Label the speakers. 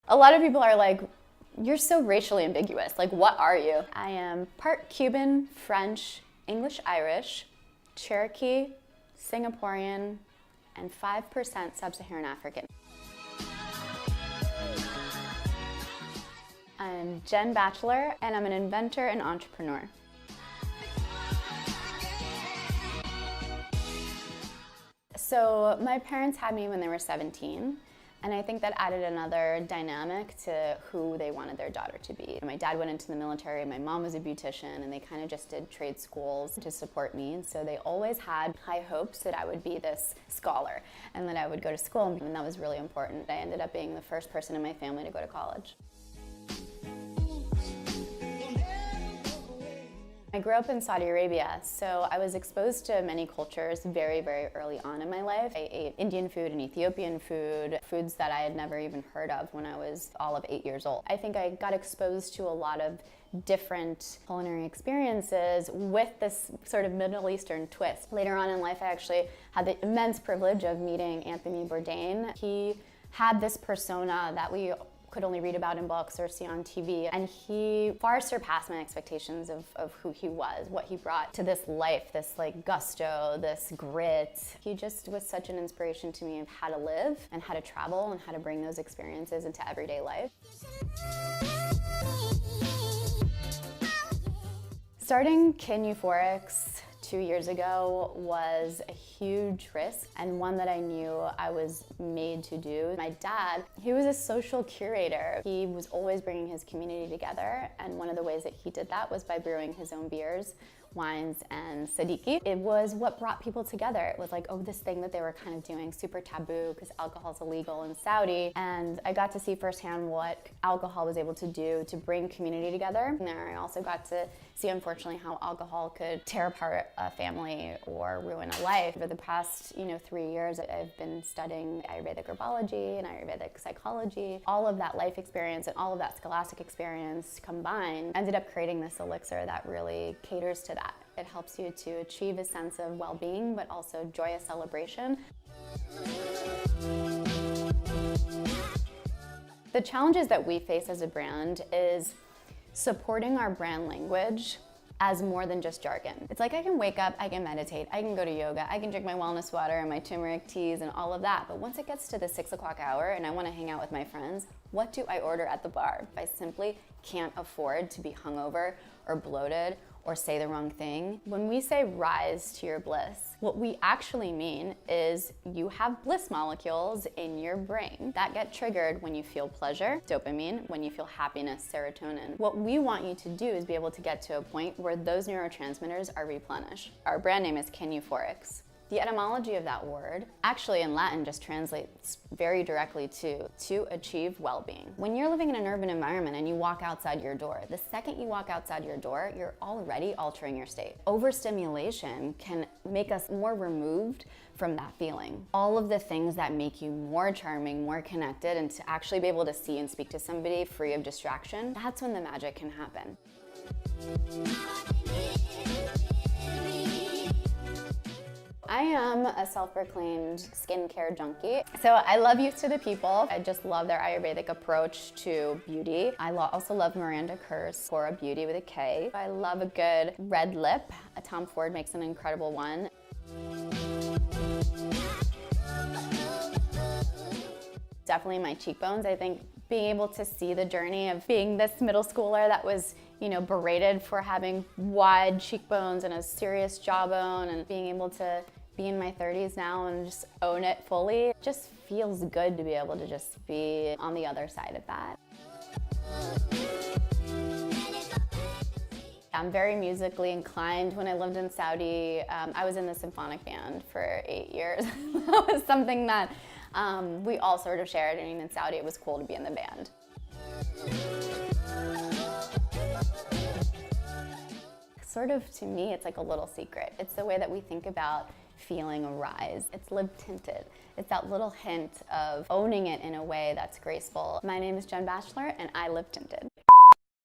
Speaker 1: A lot of people are like, you're so racially ambiguous. Like, what are you? I am part Cuban, French, English, Irish, Cherokee, Singaporean, and 5% Sub-Saharan African. I'm Jen Batchelor, and I'm an inventor and entrepreneur. So my parents had me when they were 17. And I think that added another dynamic to who they wanted their daughter to be. My dad went into the military, my mom was a beautician, and they kind of just did trade schools to support me. And so they always had high hopes that I would be this scholar and that I would go to school, and that was really important. I ended up being the first person in my family to go to college. I grew up in Saudi Arabia, so I was exposed to many cultures very, very early on in my life. I ate Indian food and Ethiopian food, foods that I had never even heard of when I was all of 8 years old. I think I got exposed to a lot of different culinary experiences with this sort of Middle Eastern twist. Later on in life, I actually had the immense privilege of meeting Anthony Bourdain. He had this persona that we could only read about in books or see on TV. And he far surpassed my expectations of who he was, what he brought to this life, this like gusto, this grit. He just was such an inspiration to me of how to live and how to travel and how to bring those experiences into everyday life. Starting Kin Euphorics 2 years ago was a huge risk and one that I knew I was made to do. My dad, he was a social curator. He was always bringing his community together, and one of the ways that he did that was by brewing his own beers, wines, and sadiki. It was what brought people together. It was like, oh, this thing that they were kind of doing, super taboo because alcohol is illegal in Saudi. And I got to see firsthand what alcohol was able to do to bring community together. And there I also got to see, unfortunately, how alcohol could tear apart a family or ruin a life. Over the past, 3 years, I've been studying Ayurvedic herbology and Ayurvedic psychology. All of that life experience and all of that scholastic experience combined ended up creating this elixir that really caters to that. It helps you to achieve a sense of well-being, but also joyous celebration. The challenges that we face as a brand is supporting our brand language as more than just jargon. It's like I can wake up, I can meditate, I can go to yoga, I can drink my wellness water and my turmeric teas and all of that. But once it gets to the 6 o'clock hour and I want to hang out with my friends, what do I order at the bar? If I simply can't afford to be hungover or bloated or say the wrong thing. When we say rise to your bliss, what we actually mean is you have bliss molecules in your brain that get triggered when you feel pleasure, dopamine, when you feel happiness, serotonin. What we want you to do is be able to get to a point where those neurotransmitters are replenished. Our brand name is Kin Euphorics. The etymology of that word actually in Latin just translates very directly to achieve well-being. When you're living in an urban environment and you walk outside your door, the second you walk outside your door, you're already altering your state. Overstimulation can make us more removed from that feeling. All of the things that make you more charming, more connected, and to actually be able to see and speak to somebody free of distraction, that's when the magic can happen. I am a self-proclaimed skincare junkie. So I love Youth to the People. I just love their Ayurvedic approach to beauty. I also love Miranda Kerr's Cora Beauty with a K. I love a good red lip. Tom Ford makes an incredible one. Definitely my cheekbones. I think being able to see the journey of being this middle schooler that was, berated for having wide cheekbones and a serious jawbone, and being able to be in my 30s now and just own it fully. It just feels good to be able to just be on the other side of that. I'm very musically inclined. When I lived in Saudi, I was in the symphonic band for 8 years. That was something that we all sort of shared. I mean, in Saudi, it was cool to be in the band. Sort of, to me, it's like a little secret. It's the way that we think about feeling a rise. It's LiveTinted. It's that little hint of owning it in a way that's graceful. My name is Jen Batchelor, and I live tinted.